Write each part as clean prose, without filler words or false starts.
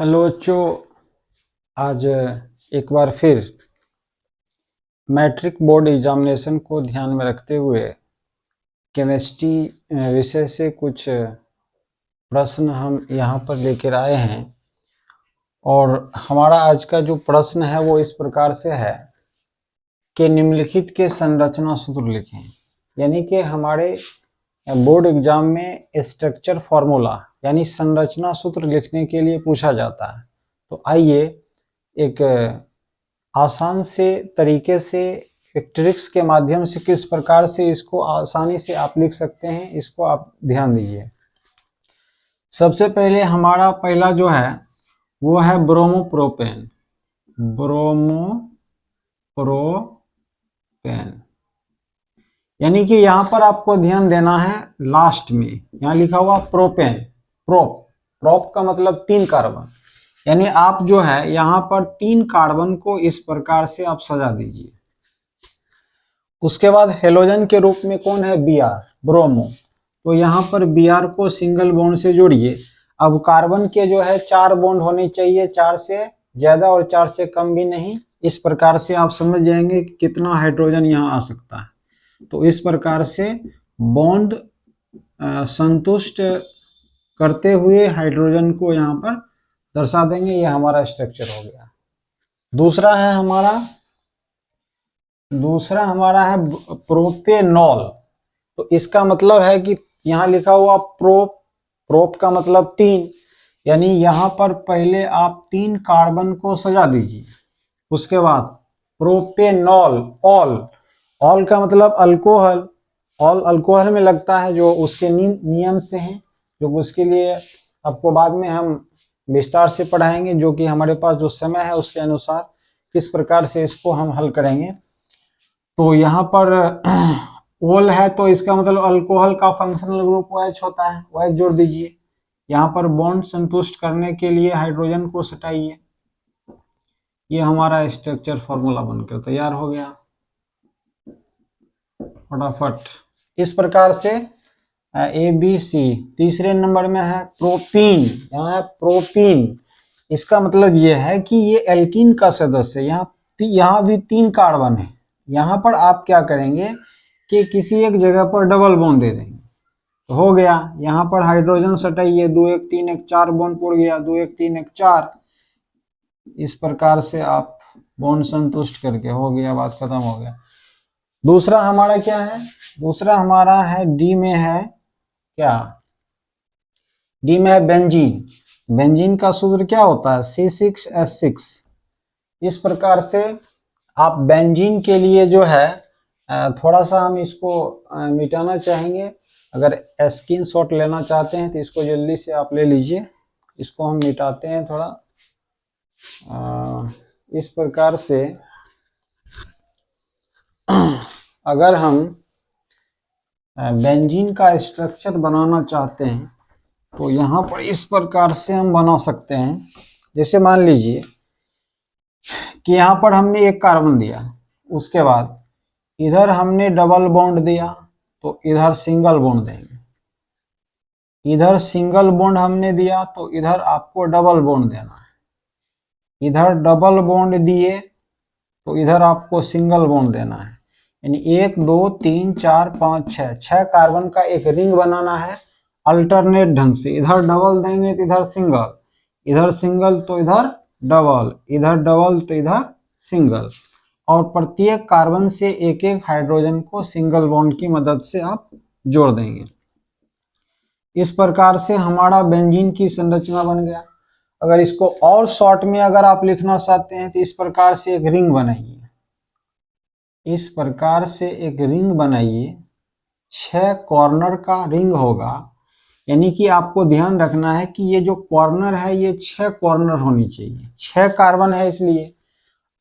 Hello बच्चों, आज एक बार फिर मैट्रिक बोर्ड एग्जामिनेशन को ध्यान में रखते हुए केमिस्ट्री विषय से कुछ प्रश्न हम यहाँ पर लेकर आए हैं। और हमारा आज का जो प्रश्न है वो इस प्रकार से है कि निम्नलिखित के संरचना सूत्र लिखें। यानी कि हमारे बोर्ड एग्जाम में स्ट्रक्चर फॉर्मूला यानी संरचना सूत्र लिखने के लिए पूछा जाता है। तो आइए एक आसान से तरीके से एक ट्रिक्स के माध्यम से किस प्रकार से इसको आसानी से आप लिख सकते हैं, इसको आप ध्यान दीजिए। सबसे पहले हमारा पहला जो है वो है ब्रोमोप्रोपेन। ब्रोमोप्रोपेन यानी कि यहाँ पर आपको ध्यान देना है, लास्ट में यहाँ लिखा हुआ प्रोपेन। प्रोप का मतलब 3 कार्बन, यानी आप जो है यहाँ पर 3 कार्बन को इस प्रकार से आप सजा दीजिए। उसके बाद हेलोजन के रूप में कौन है? Br, bromo. तो यहाँ पर Br को सिंगल बॉन्ड से जोड़िए। अब कार्बन के जो है 4 बॉन्ड होने चाहिए, 4 से ज्यादा और 4 से कम भी नहीं। इस प्रकार से आप समझ जाएंगे कि कितना हाइड्रोजन यहाँ आ सकता है। तो इस प्रकार से बॉन्ड संतुष्ट करते हुए हाइड्रोजन को यहाँ पर दर्शा देंगे। ये हमारा स्ट्रक्चर हो गया। दूसरा हमारा है प्रोपेनॉल। तो इसका मतलब है कि यहाँ लिखा हुआ प्रोप का मतलब 3, यानी यहाँ पर पहले आप 3 कार्बन को सजा दीजिए। उसके बाद प्रोपेनॉल, ऑल का मतलब अल्कोहल। ऑल अल्कोहल में लगता है, जो उसके नियम से हैं, जो उसके लिए आपको बाद में हम विस्तार से पढ़ाएंगे, जो कि हमारे पास जो समय है उसके अनुसार किस प्रकार से इसको हम हल करेंगे। तो यहाँ पर ओल है तो इसका मतलब अल्कोहल का फंक्शनल ग्रुप OH होता है, OH जोड़ दीजिए। यहाँ पर बॉन्ड संतुष्ट करने के लिए हाइड्रोजन को सटाइए। ये हमारा स्ट्रक्चर फॉर्मूला बनकर तैयार हो गया। फटाफट इस प्रकार से ABC। तीसरे नंबर में है प्रोपीन। यहाँ प्रोपीन, इसका मतलब ये है कि ये एल्कीन का सदस्य है। यहाँ भी 3 कार्बन है। यहाँ पर आप क्या करेंगे कि किसी एक जगह पर डबल बॉन्ड दे देंगे, तो हो गया। यहाँ पर हाइड्रोजन सटाइए, 2 1 3 1 4 बॉन्ड पड़ गया, 2 1 3 1 4। इस प्रकार से आप बॉन्ड संतुष्ट करके हो गया, बात खत्म हो गया। दूसरा हमारा क्या है? दूसरा हमारा है डी में है क्या? डी में है बेंजीन। बेंजीन का सूत्र क्या होता है? C6H6। इस प्रकार से आप बेंजीन के लिए जो है थोड़ा सा हम इसको मिटाना चाहेंगे। अगर स्क्रीन शॉट लेना चाहते हैं तो इसको जल्दी से आप ले लीजिए। इसको हम मिटाते हैं थोड़ा इस प्रकार से। अगर हम बेंजीन का स्ट्रक्चर बनाना चाहते हैं तो यहाँ पर इस प्रकार से हम बना सकते हैं। जैसे मान लीजिए कि यहाँ पर हमने 1 कार्बन दिया, उसके बाद इधर हमने डबल बॉन्ड दिया, तो इधर सिंगल बॉन्ड देंगे। इधर सिंगल बॉन्ड हमने दिया तो इधर आपको डबल बॉन्ड देना है। इधर डबल बॉन्ड दिए तो इधर आपको सिंगल बॉन्ड देना है। यानी 1 2 3 4 5 6 कार्बन का एक रिंग बनाना है अल्टरनेट ढंग से। इधर डबल देंगे तो इधर सिंगल, इधर सिंगल तो इधर डबल, इधर डबल तो इधर सिंगल। और प्रत्येक कार्बन से एक एक हाइड्रोजन को सिंगल बॉन्ड की मदद से आप जोड़ देंगे। इस प्रकार से हमारा बेंजीन की संरचना बन गया। अगर इसको और शॉर्ट में अगर आप लिखना चाहते हैं तो इस प्रकार से एक रिंग बनाइए। इस प्रकार से एक रिंग बनाइए, 6 कॉर्नर का रिंग होगा। यानी कि आपको ध्यान रखना है कि ये जो कॉर्नर है ये 6 कॉर्नर होनी चाहिए। 6 कार्बन है इसलिए।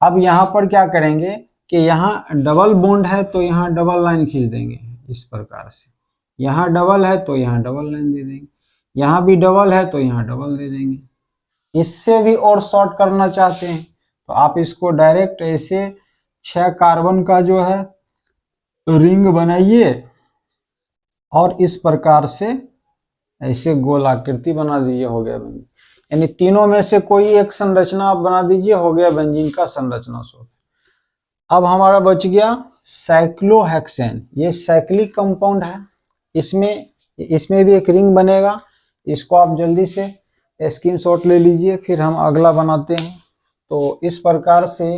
अब यहाँ पर क्या करेंगे कि यहाँ डबल बॉन्ड है तो यहाँ डबल लाइन खींच देंगे इस प्रकार से। यहाँ डबल है तो यहाँ डबल लाइन दे देंगे, यहाँ भी डबल है तो यहाँ डबल दे देंगे। इससे भी और शॉर्ट करना चाहते हैं तो आप इसको डायरेक्ट ऐसे 6 कार्बन का जो है रिंग बनाइए और इस प्रकार से ऐसे गोल आकृति बना दीजिए, हो गया। यानी तीनों में से कोई एक संरचना आप बना दीजिए, हो गया बेंजीन का संरचना सूत्र। अब हमारा बच गया साइक्लोहेक्सेन। ये साइक्लिक कंपाउंड है, इसमें भी एक रिंग बनेगा। इसको आप जल्दी से स्क्रीनशॉट ले लीजिए, फिर हम अगला बनाते हैं। तो इस प्रकार से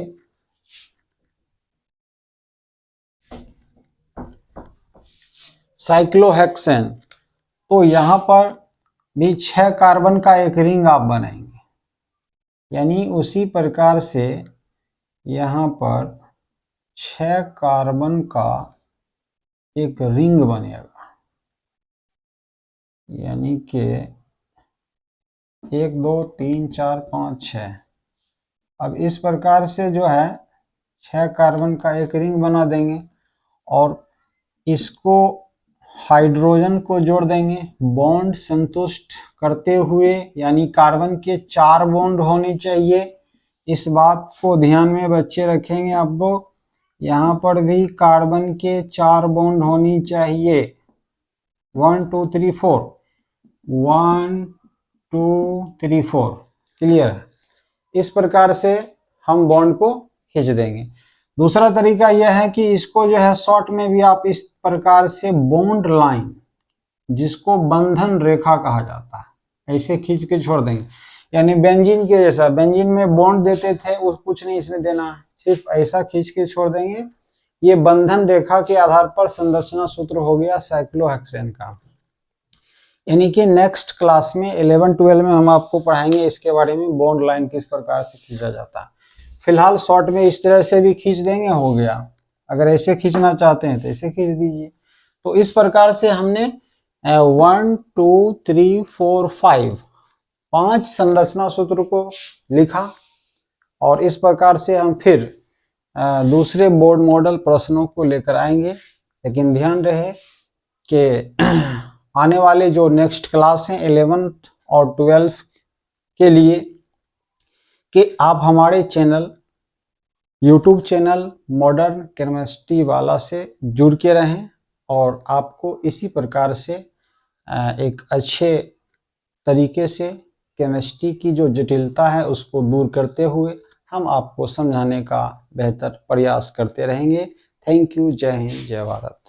साइक्लोहेक्सेन, तो यहां पर भी 6 कार्बन का एक रिंग आप बनाएंगे, यानी उसी प्रकार से यहां पर 6 कार्बन का एक रिंग बनेगा, यानी कि 1 2 3 4 5 6। अब इस प्रकार से जो है 6 कार्बन का एक रिंग बना देंगे और इसको हाइड्रोजन को जोड़ देंगे बॉन्ड संतुष्ट करते हुए, यानी कार्बन के 4 बॉन्ड होने चाहिए। इस बात को ध्यान में बच्चे रखेंगे आप लोग, यहाँ पर भी कार्बन के 4 बॉन्ड होनी चाहिए। 1 2 3 4, 1 2 3 4, क्लियर है। इस प्रकार से हम बॉन्ड को खींच देंगे। दूसरा तरीका यह है कि इसको जो है शॉर्ट में भी आप इस प्रकार से बॉन्ड लाइन, जिसको बंधन रेखा कहा जाता है, ऐसे खींच के छोड़ देंगे। यानी बेंजीन के जैसा, बेंजीन में बॉन्ड देते थे, वो कुछ नहीं इसमें देना है, सिर्फ ऐसा खींच के छोड़ देंगे। ये बंधन रेखा के आधार पर संरचना सूत्र हो गया साइक्लोहेक्सेन का। यानी कि नेक्स्ट क्लास में 11 12 में हम आपको पढ़ाएंगे इसके बारे में, बॉन्ड लाइन किस प्रकार से खींचा जाता है। फिलहाल शॉर्ट में इस तरह से भी खींच देंगे, हो गया। अगर ऐसे खींचना चाहते हैं तो ऐसे खींच दीजिए। तो इस प्रकार से हमने 1 2 3 4 5 संरचना सूत्र को लिखा, और इस प्रकार से हम फिर दूसरे बोर्ड मॉडल प्रश्नों को लेकर आएंगे। लेकिन ध्यान रहे कि आने वाले जो नेक्स्ट क्लास हैं 11th और 12th के लिए, कि आप हमारे channel YouTube channel modern chemistry वाला से जुड़ के रहें, और आपको इसी प्रकार से एक अच्छे तरीके से केमिस्ट्री की जो जटिलता है उसको दूर करते हुए हम आपको समझाने का बेहतर प्रयास करते रहेंगे। Thank you. जय हिंद, जय भारत।